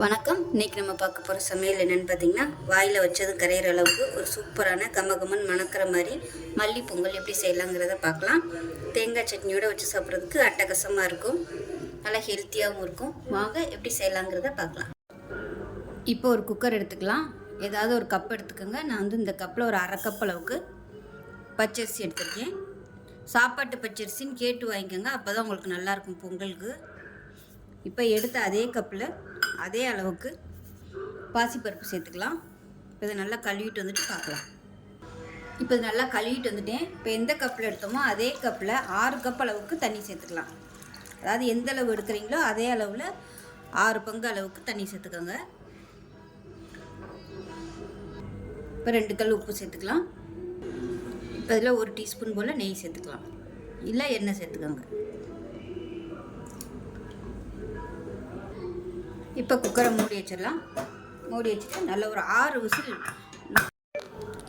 வணக்கம். இன்றைக்கி நம்ம பார்க்க போகிற சமையல் என்னென்னு பார்த்தீங்கன்னா, வாயில் வச்சதும் கரையிற அளவுக்கு ஒரு சூப்பரான கமகமன் மணக்கிற மாதிரி மல்லி பொங்கல் எப்படி செய்யலாங்கிறத பார்க்கலாம். தேங்காய் சட்னியோடு வச்சு சாப்பிட்றதுக்கு அட்டகாசமாக இருக்கும், நல்லா ஹெல்த்தியாகவும் இருக்கும். வாங்க எப்படி செய்யலாங்கிறத பார்க்கலாம். இப்போ ஒரு குக்கர் எடுத்துக்கலாம். ஏதாவது ஒரு கப் எடுத்துக்கோங்க. நான் இந்த கப்பில் ஒரு அரை கப் அளவுக்கு பச்சரிசி எடுத்துருக்கேன். சாப்பாட்டு பச்சரிசின்னு கேட்டு வாங்கிக்கோங்க, அப்போ தான் உங்களுக்கு நல்லாயிருக்கும் பொங்கலுக்கு. இப்போ எடுத்த அதே கப்பில் அதே அளவுக்கு பாசிப்பருப்பு சேர்த்துக்கலாம். இப்போ இதை நல்லா கழுவிட்டு வந்துட்டு பார்க்கலாம். இப்போ இது நல்லா கழுவிட்டு வந்துட்டேன். இப்போ எந்த கப்பில் எடுத்தோமோ அதே கப்பில் 6 கப் அளவுக்கு தண்ணி சேர்த்துக்கலாம். அதாவது எந்த அளவு எடுக்கிறீங்களோ அதே அளவில் 6 பங்கு அளவுக்கு தண்ணி சேர்த்துக்கோங்க. இப்போ 2 கல் உப்பு சேர்த்துக்கலாம். இப்போ இதில் 1 டீஸ்பூன் போல் நெய் சேர்த்துக்கலாம், இல்லை எண்ணெய் சேர்த்துக்கோங்க. இப்போ குக்கரை மூடி வச்சிடலாம். மூடி வச்சுட்டு நல்ல ஒரு 6 விசில்.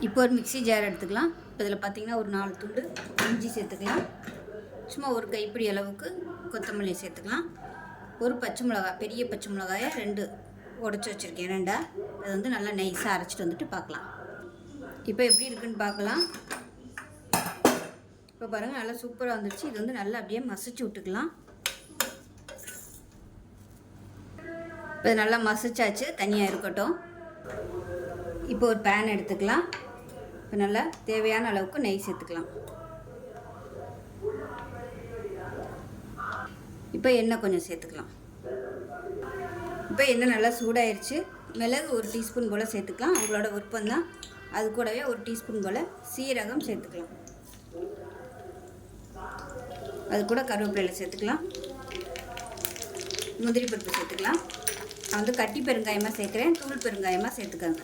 இப்போ ஒரு மிக்ஸி ஜார் எடுத்துக்கலாம். இப்போ இதில் பார்த்திங்கன்னா ஒரு 4 துண்டு இஞ்சி சேர்த்துக்கலாம். சும்மா ஒரு கைப்பிடி அளவுக்கு கொத்தமல்லி சேர்த்துக்கலாம். ஒரு பச்சை மிளகாய், பெரிய பச்சை மிளகாயை 2 உடச்சி வச்சுருக்கேன், 2. அது நல்லா நைஸாக அரைச்சிட்டு வந்துட்டு பார்க்கலாம். இப்போ எப்படி இருக்குன்னு பார்க்கலாம். இப்போ பாருங்கள், நல்லா சூப்பராக வந்துடுச்சு. இது நல்லா அப்படியே மசிச்சு விட்டுக்கலாம். இப்போ நல்லா மசிச்சாச்சு, தனியாக இருக்கட்டும். இப்போ ஒரு பேன் எடுத்துக்கலாம். இப்போ நல்லா தேவையான அளவுக்கு நெய் சேர்த்துக்கலாம். இப்போ எண்ணெய் கொஞ்சம் சேர்த்துக்கலாம். இப்போ எண்ணெய் நல்லா சூடாயிருச்சு. மிளகு 1 டீஸ்பூன் போல் சேர்த்துக்கலாம், உங்களோட விருப்பம்தான். அது கூடவே 1 டீஸ்பூன் போல் சீரகம் சேர்த்துக்கலாம். அது கூட கருவேப்பிலை சேர்த்துக்கலாம். முந்திரி பருப்பு சேர்த்துக்கலாம். நான் கட்டி பெருங்காயமாக சேர்க்குறேன், தூள் பெருங்காயமாக சேர்த்துக்கோங்க.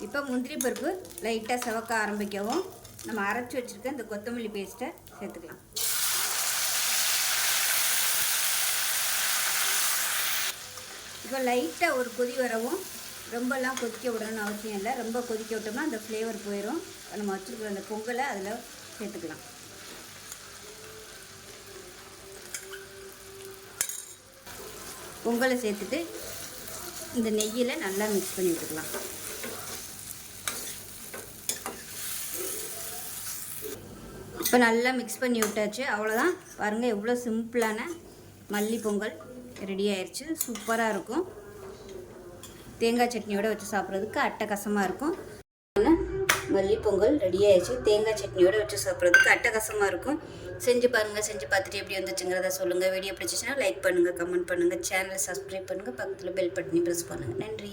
இப்போ முந்திரி பருப்பு லைட்டாக செவக்க ஆரம்பிக்கவும் நம்ம அரைச்சி வச்சுருக்க இந்த கொத்தமல்லி பேஸ்ட்டை சேர்த்துக்கலாம். இப்போ லைட்டாக ஒரு கொதி வரவும், ரொம்பலாம் கொதிக்க விடணும்னு அவசியம் இல்லை. ரொம்ப கொதிக்க விட்டோம்னா அந்த ஃப்ளேவர் போயிடும். நம்ம வச்சுருக்கிற அந்த பொங்கலை அதில் சேர்த்துக்கலாம். பொங்கலை சேர்த்துட்டு இந்த நெய்யில் நல்லா மிக்ஸ் பண்ணி விட்டுக்கலாம். இப்போ நல்லா மிக்ஸ் பண்ணி விட்டாச்சு. அவ்வளோதான். பாருங்கள், எவ்வளோ சிம்பிளான மல்லி பொங்கல் ரெடி ஆயிடுச்சு. சூப்பராக இருக்கும். தேங்காய் சட்னியோடு வச்சு சாப்பிட்றதுக்கு அட்டகாசமாக இருக்கும். மல்லி பொங்கல் ரெடி ஆயிடுச்சு. தேங்காய் சட்னியோடு வச்சு சாப்பிட்றதுக்கு அட்டகாசமாக இருக்கும். செஞ்சு பாருங்கள். செஞ்சு பார்த்துட்டு எப்படி வந்துச்சுங்கிறத சொல்லுங்கள். வீடியோ பிடிச்சிச்சுன்னா லைக் பண்ணுங்கள், கமெண்ட் பண்ணுங்கள், சேனலை சப்ஸ்கிரைப் பண்ணுங்கள், பக்கத்தில் பெல் பட்டனையும் ப்ரெஸ் பண்ணுங்கள். நன்றி.